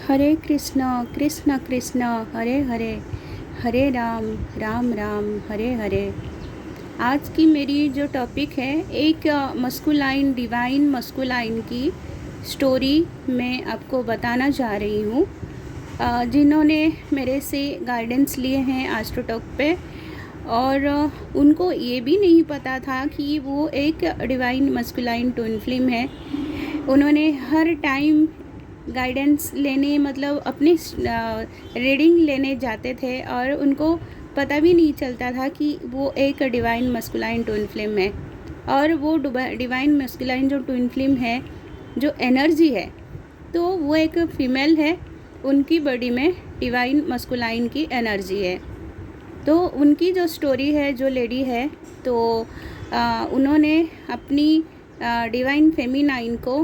हरे कृष्ण कृष्ण कृष्ण हरे हरे, हरे राम राम राम हरे हरे। आज की मेरी जो टॉपिक है, एक मस्कुलाइन डिवाइन मस्कुलाइन की स्टोरी मैं आपको बताना चाह रही हूँ। जिन्होंने मेरे से गाइडेंस लिए हैं एस्ट्रोटॉक पे, और उनको ये भी नहीं पता था कि वो एक डिवाइन मस्कुलाइन ट्विन फ्लेम है। उन्होंने हर टाइम गाइडेंस लेने मतलब अपनी रीडिंग लेने जाते थे और उनको पता भी नहीं चलता था कि वो एक डिवाइन मस्कुलाइन ट्विन फ्लेम है। और वो डिवाइन मस्कुलाइन जो ट्विन फ्लेम है, जो एनर्जी है, तो वो एक फीमेल है। उनकी बॉडी में डिवाइन मस्कुलाइन की एनर्जी है। तो उनकी जो स्टोरी है, जो लेडी है, तो उन्होंने अपनी डिवाइन फेमिनाइन को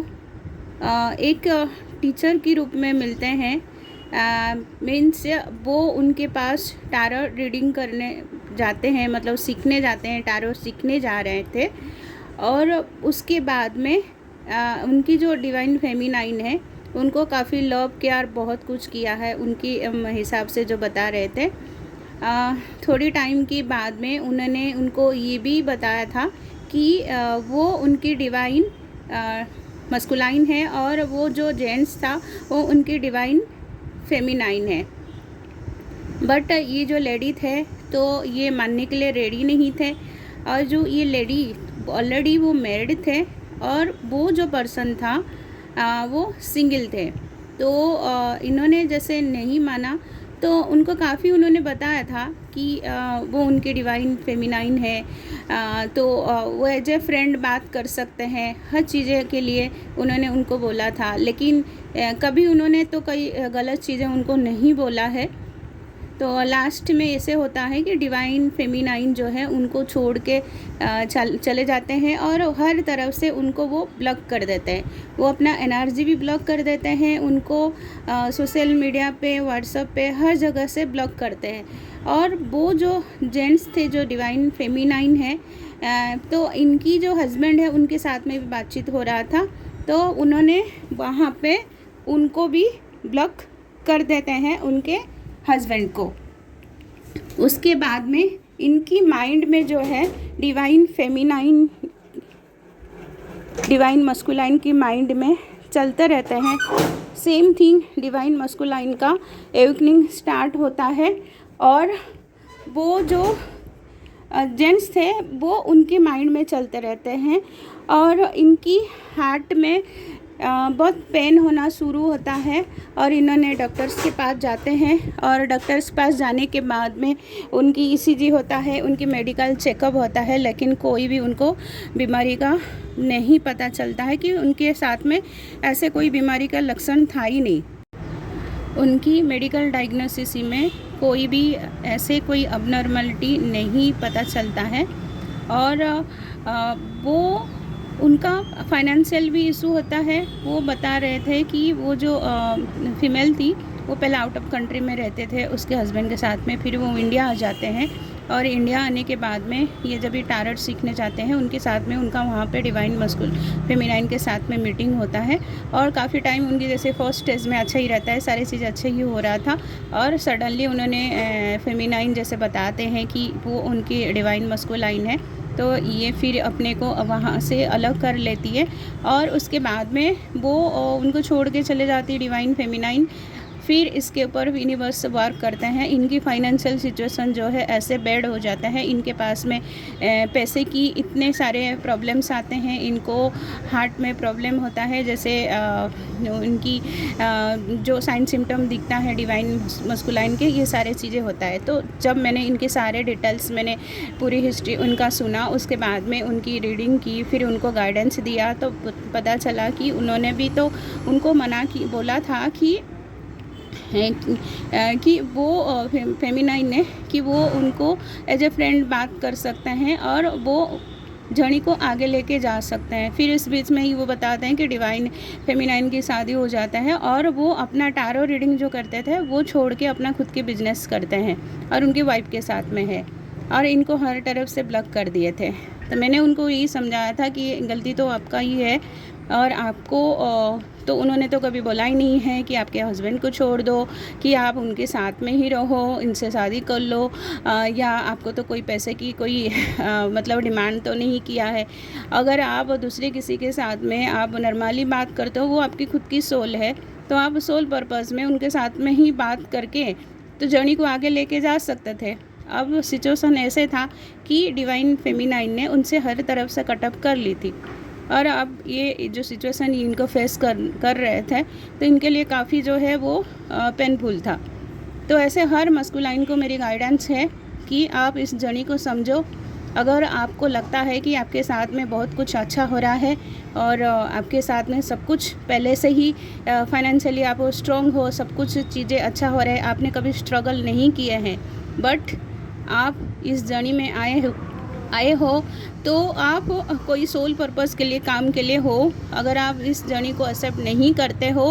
एक टीचर के रूप में मिलते हैं। मीन्स वो उनके पास टैरो रीडिंग करने जाते हैं, मतलब सीखने जाते हैं, टैरो सीखने जा रहे थे। और उसके बाद में उनकी जो डिवाइन फेमिनाइन है, उनको काफ़ी लव केयर बहुत कुछ किया है उनकी हिसाब से जो बता रहे थे। थोड़ी टाइम के बाद में उन्होंने उनको ये भी बताया था कि वो उनकी डिवाइन मस्कुलाइन है और वो जो जेंट्स था वो उनकी डिवाइन फेमिनाइन है। बट ये जो लेडी थे तो ये मानने के लिए रेडी नहीं थे। और जो ये लेडी ऑलरेडी वो मैरिड थे और वो जो पर्सन था वो सिंगल थे। तो इन्होंने जैसे नहीं माना, तो उनको काफ़ी उन्होंने बताया था कि वो उनकी डिवाइन फेमिनाइन है। तो वो एज ए फ्रेंड बात कर सकते हैं, हर चीज़ें के लिए उन्होंने उनको बोला था। लेकिन कभी उन्होंने तो कई गलत चीज़ें उनको नहीं बोला है। तो लास्ट में ऐसे होता है कि डिवाइन फेमिनाइन जो है उनको छोड़ के चले जाते हैं और हर तरफ से उनको वो ब्लॉक कर देते हैं। वो अपना एनर्जी भी ब्लॉक कर देते हैं, उनको सोशल मीडिया पे, व्हाट्सएप पे, हर जगह से ब्लॉक करते हैं। और वो जो जेंट्स थे जो डिवाइन फेमिनाइन है, तो इनकी जो हस्बैंड है उनके साथ में भी बातचीत हो रहा था, तो उन्होंने वहाँ पे उनको भी ब्लॉक कर देते हैं, उनके हस्बैंड को। उसके बाद में इनकी माइंड में जो है डिवाइन फेमिनाइन डिवाइन मस्कुलाइन की माइंड में चलते रहते हैं सेम थिंग। डिवाइन मस्कुलाइन का एवकनिंग स्टार्ट होता है और वो जो जेंट्स थे वो उनके माइंड में चलते रहते हैं और इनकी हार्ट में बहुत पेन होना शुरू होता है। और इन्होंने डॉक्टर्स के पास जाते हैं और डॉक्टर्स के पास जाने के बाद में उनकी ईसीजी होता है, उनकी मेडिकल चेकअप होता है, लेकिन कोई भी उनको बीमारी का नहीं पता चलता है कि उनके साथ में ऐसे कोई बीमारी का लक्षण था ही नहीं। उनकी मेडिकल डायग्नोसिस में कोई भी ऐसे कोई अबनॉर्मलिटी नहीं पता चलता है। और वो उनका फाइनेंशियल भी इशू होता है। वो बता रहे थे कि वो जो फीमेल थी वो पहले आउट ऑफ कंट्री में रहते थे उसके हस्बैंड के साथ में, फिर वो इंडिया आ जाते हैं और इंडिया आने के बाद में ये जब ये टैरोट सीखने जाते हैं उनके साथ में उनका वहाँ पे डिवाइन मस्कुल फेमिनाइन के साथ में मीटिंग होता है। और काफ़ी टाइम उनकी जैसे फर्स्ट स्टेज में अच्छा ही रहता है, सारी चीज़ अच्छे ही हो रहा था, और सडनली उन्होंने फेमिनाइन जैसे बताते हैं कि वो उनकी डिवाइन मस्कुलाइन है, तो ये फिर अपने को वहाँ से अलग कर लेती है। और उसके बाद में वो उनको छोड़ के चले जाती है डिवाइन फेमिनाइन। फिर इसके ऊपर यूनिवर्स वर्क करते हैं। इनकी फाइनेंशियल सिचुएशन जो है ऐसे बैड हो जाता है, इनके पास में पैसे की इतने सारे प्रॉब्लम्स आते हैं, इनको हार्ट में प्रॉब्लम होता है, जैसे इनकी जो साइन सिम्टम दिखता है डिवाइन मस्कुलाइन के, ये सारे चीज़ें होता है। तो जब मैंने इनके सारे डिटेल्स, मैंने पूरी हिस्ट्री उनका सुना, उसके बाद में उनकी रीडिंग की, फिर उनको गाइडेंस दिया, तो पता चला कि उन्होंने भी तो उनको बोला था कि वो फेमिनाइन ने कि वो उनको एज ए फ्रेंड बात कर सकते हैं और वो जर्नी को आगे लेके जा सकते हैं। फिर इस बीच में ही वो बताते हैं कि डिवाइन फेमिनाइन की शादी हो जाता है और वो अपना टैरो रीडिंग जो करते थे वो छोड़ के अपना खुद के बिजनेस करते हैं और उनकी वाइफ के साथ में है, और इनको हर तरफ से ब्लॉक कर दिए थे। तो मैंने उनको यही समझाया था कि गलती तो आपका ही है, और आपको तो उन्होंने तो कभी बोला ही नहीं है कि आपके हस्बैंड को छोड़ दो, कि आप उनके साथ में ही रहो, इनसे शादी कर लो, या आपको तो कोई पैसे की कोई मतलब डिमांड तो नहीं किया है। अगर आप दूसरे किसी के साथ में आप नॉर्मली बात करते हो, वो आपकी खुद की सोल है, तो आप सोल पर्पज़ में उनके साथ में ही बात करके तो जर्नी को आगे लेके जा सकते थे। अब सिचुएशन ऐसे था कि डिवाइन फेमिनाइन ने उनसे हर तरफ से कटअप कर ली थी, और अब ये जो सिचुएशन इनको फेस कर रहे थे, तो इनके लिए काफ़ी जो है वो पेनफुल था। तो ऐसे हर मस्कुलाइन को मेरी गाइडेंस है कि आप इस जर्नी को समझो। अगर आपको लगता है कि आपके साथ में बहुत कुछ अच्छा हो रहा है और आपके साथ में सब कुछ पहले से ही फाइनेंशियली आप स्ट्रॉन्ग हो, सब कुछ चीज़ें अच्छा हो रहा है, आपने कभी स्ट्रगल नहीं किए हैं, बट आप इस जर्नी में आए हो तो आप कोई सोल पर्पस के लिए, काम के लिए हो। अगर आप इस जर्नी को एक्सेप्ट नहीं करते हो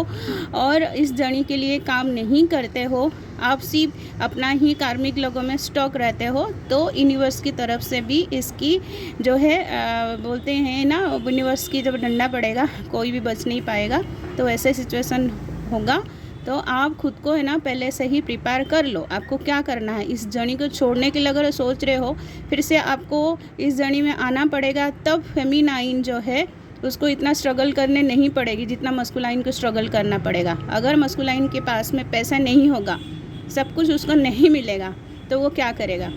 और इस जर्नी के लिए काम नहीं करते हो, आप सिर्फ अपना ही कार्मिक लोगों में स्टॉक रहते हो, तो यूनिवर्स की तरफ से भी इसकी जो है बोलते हैं ना, यूनिवर्स की जब डंडा पड़ेगा कोई भी बच नहीं पाएगा। तो ऐसे सिचुएशन होगा, तो आप खुद को है ना पहले से ही प्रिपेयर कर लो। आपको क्या करना है, इस जर्नी को छोड़ने के लिए अगर सोच रहे हो, फिर से आपको इस जर्नी में आना पड़ेगा, तब फेमिनाइन जो है उसको इतना स्ट्रगल करने नहीं पड़ेगी जितना मस्कुलाइन को स्ट्रगल करना पड़ेगा। अगर मस्कुलाइन के पास में पैसा नहीं होगा, सब कुछ उसको नहीं मिलेगा, तो वो क्या करेगा?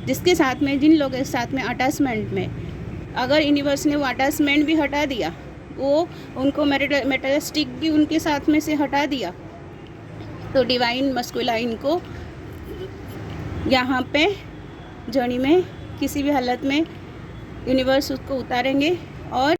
जिसके साथ में, जिन लोगों के साथ में अटैचमेंट में, अगर यूनिवर्स ने वो अटैचमेंट भी हटा दिया, वो उनको मेटेरियलिस्टिक भी उनके साथ में से हटा दिया, तो डिवाइन मस्कुलाइन को यहाँ पे जर्नी में किसी भी हालत में यूनिवर्स उसको उतारेंगे और